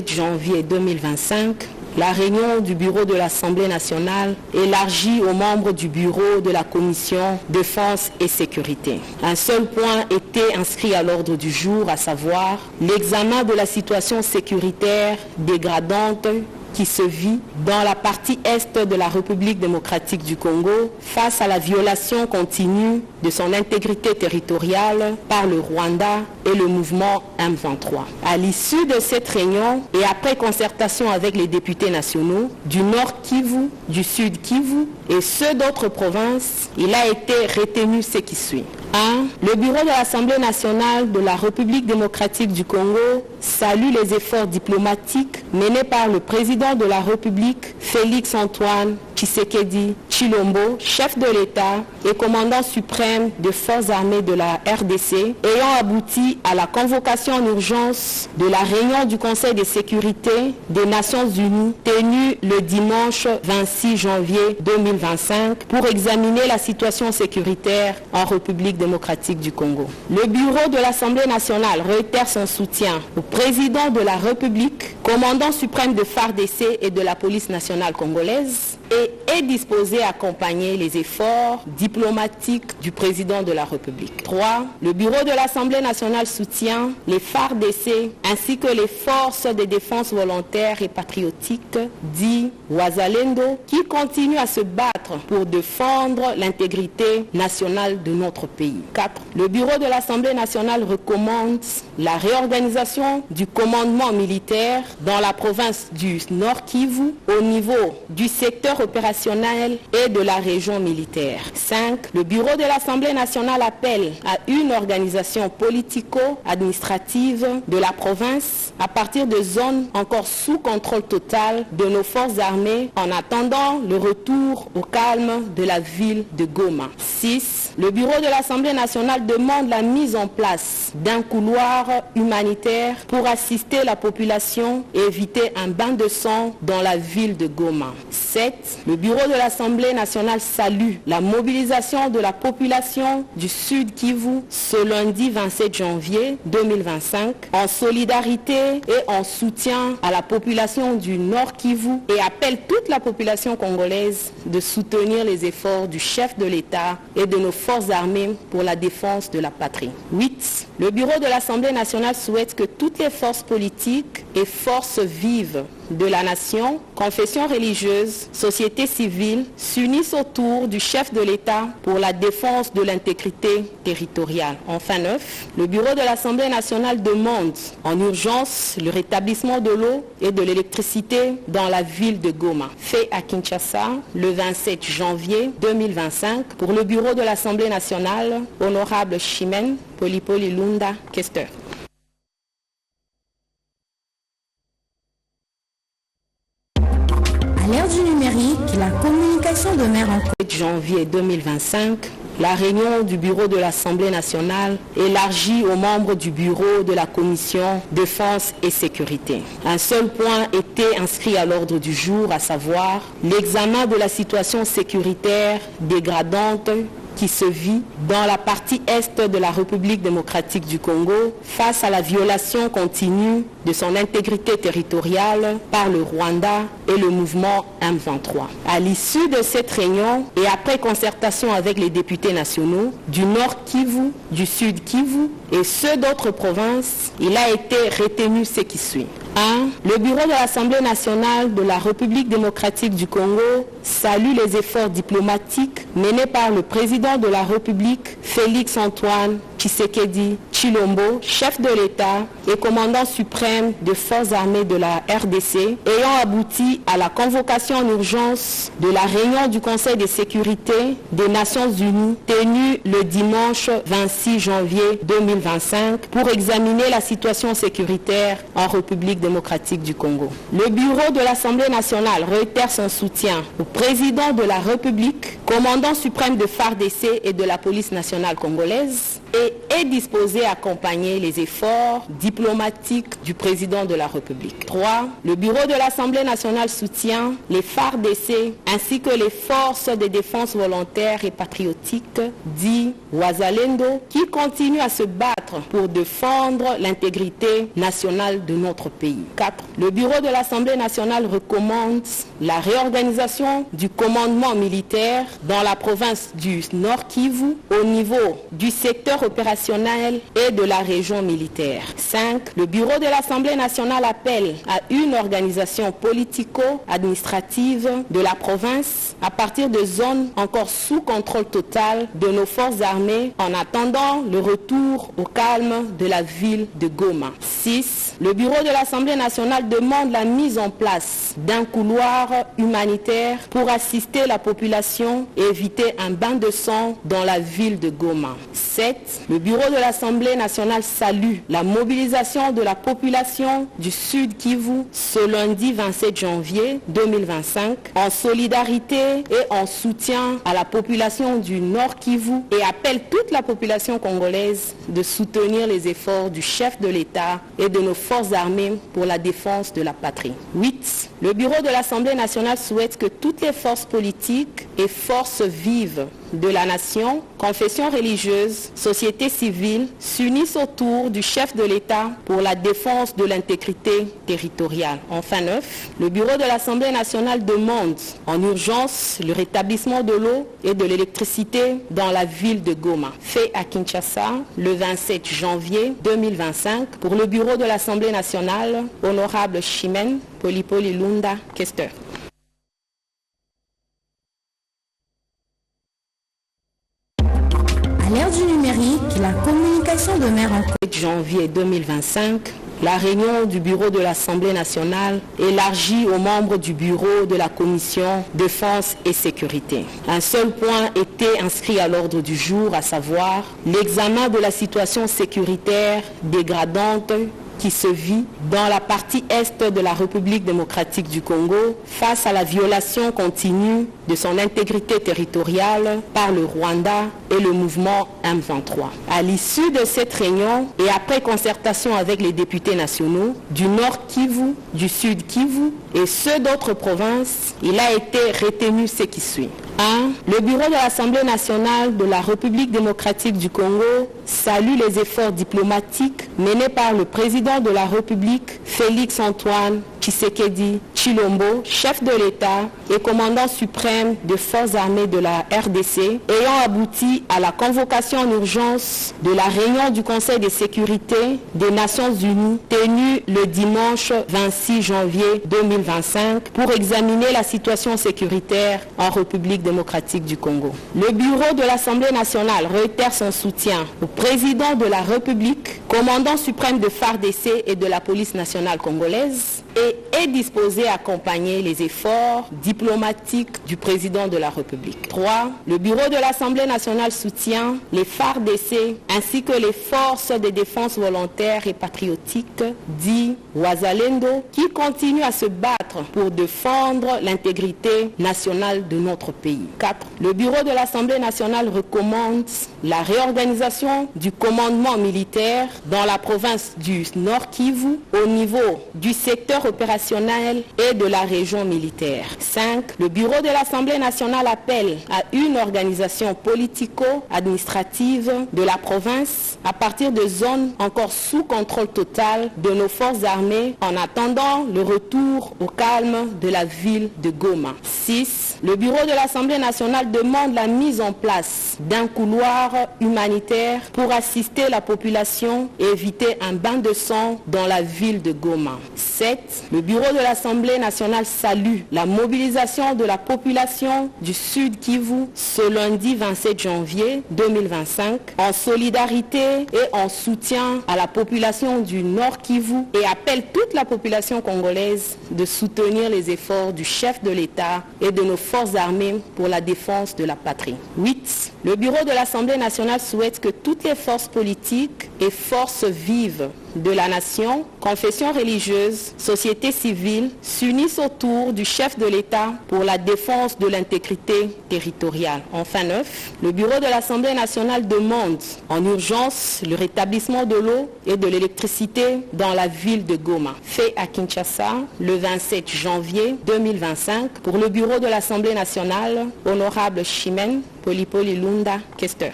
Janvier 2025, la réunion du bureau de l'Assemblée nationale élargie aux membres du bureau de la commission Défense et Sécurité. Un seul point était inscrit à l'ordre du jour, à savoir l'examen de la situation sécuritaire dégradante qui se vit dans la partie est de la République démocratique du Congo face à la violation continue de son intégrité territoriale par le Rwanda et le mouvement M23. À l'issue de cette réunion et après concertation avec les députés nationaux du Nord Kivu, du Sud Kivu et ceux d'autres provinces, il a été retenu ce qui suit. 1. Le bureau de l'Assemblée nationale de la République démocratique du Congo salue les efforts diplomatiques menés par le président de la République, Félix-Antoine Tshisekedi Tshilombo, chef de l'État et commandant suprême des forces armées de la RDC, ayant abouti à la convocation en urgence de la réunion du Conseil de sécurité des Nations Unies tenue le dimanche 26 janvier 2025 pour examiner la situation sécuritaire en République démocratique du Congo. Le bureau de l'Assemblée nationale réitère son soutien au président de la République, commandant suprême de FARDC et de la police nationale congolaise, et est disposé à accompagner les efforts diplomatiques du président de la République. 3. Le bureau de l'Assemblée nationale soutient les FARDC ainsi que les forces de défense volontaires et patriotiques, dit Wazalendo, qui continuent à se battre pour défendre l'intégrité nationale de notre pays. 4. Le bureau de l'Assemblée nationale recommande la réorganisation du commandement militaire dans la province du Nord Kivu au niveau du secteur opérationnel et de la région militaire. 5. Le bureau de l'Assemblée nationale appelle à une organisation politico-administrative de la province à partir de zones encore sous contrôle total de nos forces armées en attendant le retour au calme de la ville de Goma. 6. Le bureau de l'Assemblée nationale demande la mise en place d'un couloir humanitaire pour assister la population et éviter un bain de sang dans la ville de Goma. 7. Le bureau de l'Assemblée nationale salue la mobilisation de la population du Sud Kivu ce lundi 27 janvier 2025 en solidarité et en soutien à la population du Nord Kivu et appelle toute la population congolaise de soutenir les efforts du chef de l'État et de nos forces armées pour la défense de la patrie. 8. Le bureau de l'Assemblée nationale souhaite que toutes les forces politiques et forces vives de la nation, confessions religieuses, société civile, s'unissent autour du chef de l'État pour la défense de l'intégrité territoriale. Enfin 9. Le bureau de l'Assemblée nationale demande en urgence le rétablissement de l'eau et de l'électricité dans la ville de Goma. Fait à Kinshasa le 27 janvier 2025 pour le bureau de l'Assemblée nationale, honorable Chimène Polipoli Lunda, questeur. À l'ère du numérique, la communication demeure en 7 janvier 2025, la réunion du bureau de l'Assemblée nationale élargie aux membres du bureau de la commission Défense et Sécurité. Un seul point était inscrit à l'ordre du jour, à savoir l'examen de la situation sécuritaire dégradante qui se vit dans la partie est de la République démocratique du Congo face à la violation continue de son intégrité territoriale par le Rwanda et le mouvement M23. À l'issue de cette réunion et après concertation avec les députés nationaux du Nord Kivu, du Sud Kivu et ceux d'autres provinces, il a été retenu ce qui suit. 1. Le bureau de l'Assemblée nationale de la République démocratique du Congo salue les efforts diplomatiques menés par le président de la République, Félix-Antoine Tshisekedi Tshilombo, chef de l'État et commandant suprême des forces armées de la RDC, ayant abouti à la convocation en urgence de la réunion du Conseil de sécurité des Nations Unies tenue le dimanche 26 janvier 2025 pour examiner la situation sécuritaire en République démocratique du Congo. Le bureau de l'Assemblée nationale réitère son soutien au président de la République, commandant suprême de FARDC et de la police nationale congolaise, et est disposé à accompagner les efforts diplomatiques du président de la République. 3. Le bureau de l'Assemblée nationale soutient les FARDC ainsi que les forces de défense volontaires et patriotiques, dit Wazalendo, qui continuent à se battre pour défendre l'intégrité nationale de notre pays. 4. Le bureau de l'Assemblée nationale recommande la réorganisation du commandement militaire dans la province du Nord Kivu au niveau du secteur opérationnel et de la région militaire. 5. Le bureau de l'Assemblée nationale appelle à une organisation politico-administrative de la province à partir de zones encore sous contrôle total de nos forces armées en attendant le retour au calme de la ville de Goma. 6. Le bureau de l'Assemblée nationale demande la mise en place d'un couloir humanitaire pour assister la population et éviter un bain de sang dans la ville de Goma. 7. Le bureau de l'Assemblée nationale salue la mobilisation de la population du Sud Kivu ce lundi 27 janvier 2025 en solidarité et en soutien à la population du Nord Kivu et appelle toute la population congolaise de soutenir les efforts du chef de l'État et de nos forces armées pour la défense de la patrie. 8. Le bureau de l'Assemblée nationale souhaite que toutes les forces politiques et forces vives de la nation, confessions religieuses, société civile, s'unissent autour du chef de l'État pour la défense de l'intégrité territoriale. Enfin 9. Le bureau de l'Assemblée nationale demande en urgence le rétablissement de l'eau et de l'électricité dans la ville de Goma. Fait à Kinshasa le 27 janvier 2025 pour le bureau de l'Assemblée nationale, honorable Chimène Polipoli Lunda, questeur. À l'ère du numérique, la communication de mer en Congo. Janvier 2025, la réunion du bureau de l'Assemblée nationale élargie aux membres du bureau de la commission défense et sécurité. Un seul point était inscrit à l'ordre du jour, à savoir l'examen de la situation sécuritaire dégradante qui se vit dans la partie est de la République démocratique du Congo face à la violation continue de son intégrité territoriale par le Rwanda et le mouvement M23. À l'issue de cette réunion et après concertation avec les députés nationaux du Nord Kivu, du Sud Kivu et ceux d'autres provinces, il a été retenu ce qui suit. 1. Le bureau de l'Assemblée nationale de la République démocratique du Congo salue les efforts diplomatiques menés par le président de la République, Félix Antoine Tshisekedi Tshilombo, chef de l'État et commandant suprême des forces armées de la RDC, ayant abouti à la convocation en urgence de la réunion du Conseil de sécurité des Nations Unies tenue le dimanche 26 janvier 2025 pour examiner la situation sécuritaire en République démocratique du Congo. Le bureau de l'Assemblée nationale réitère son soutien au président de la République, commandant suprême de FARDC et de la police nationale congolaise, et est disposé à accompagner les efforts diplomatiques du président de la République. 3. Le bureau de l'Assemblée nationale soutient les FARDC ainsi que les forces de défense volontaires et patriotiques, dit Wazalendo, qui continuent à se battre pour défendre l'intégrité nationale de notre pays. 4. Le bureau de l'Assemblée nationale recommande la réorganisation du commandement militaire dans la province du Nord Kivu au niveau du secteur opérationnel et de la région militaire. 5. Le bureau de l'Assemblée nationale appelle à une organisation politico-administrative de la province à partir de zones encore sous contrôle total de nos forces armées en attendant le retour au calme de la ville de Goma. 6. Le bureau de l'Assemblée nationale demande la mise en place d'un couloir humanitaire pour assister la population et éviter un bain de sang dans la ville de Goma. 7. Le bureau de l'Assemblée nationale salue la mobilisation de la population du Sud Kivu ce lundi 27 janvier 2025 en solidarité et en soutien à la population du Nord Kivu et appelle toute la population congolaise de soutenir les efforts du chef de l'État et de nos forces armées pour la défense de la patrie. 8. Le bureau de l'Assemblée nationale souhaite que toutes les forces politiques et forces vives de la nation, confessions religieuses, société civile s'unissent autour du chef de l'État pour la défense de l'intégrité territoriale. Enfin 9, le bureau de l'Assemblée nationale demande en urgence le rétablissement de l'eau et de l'électricité dans la ville de Goma. Fait à Kinshasa le 27 janvier 2025 pour le bureau de l'Assemblée nationale, honorable Chimène Polipoli Lunda, questeur.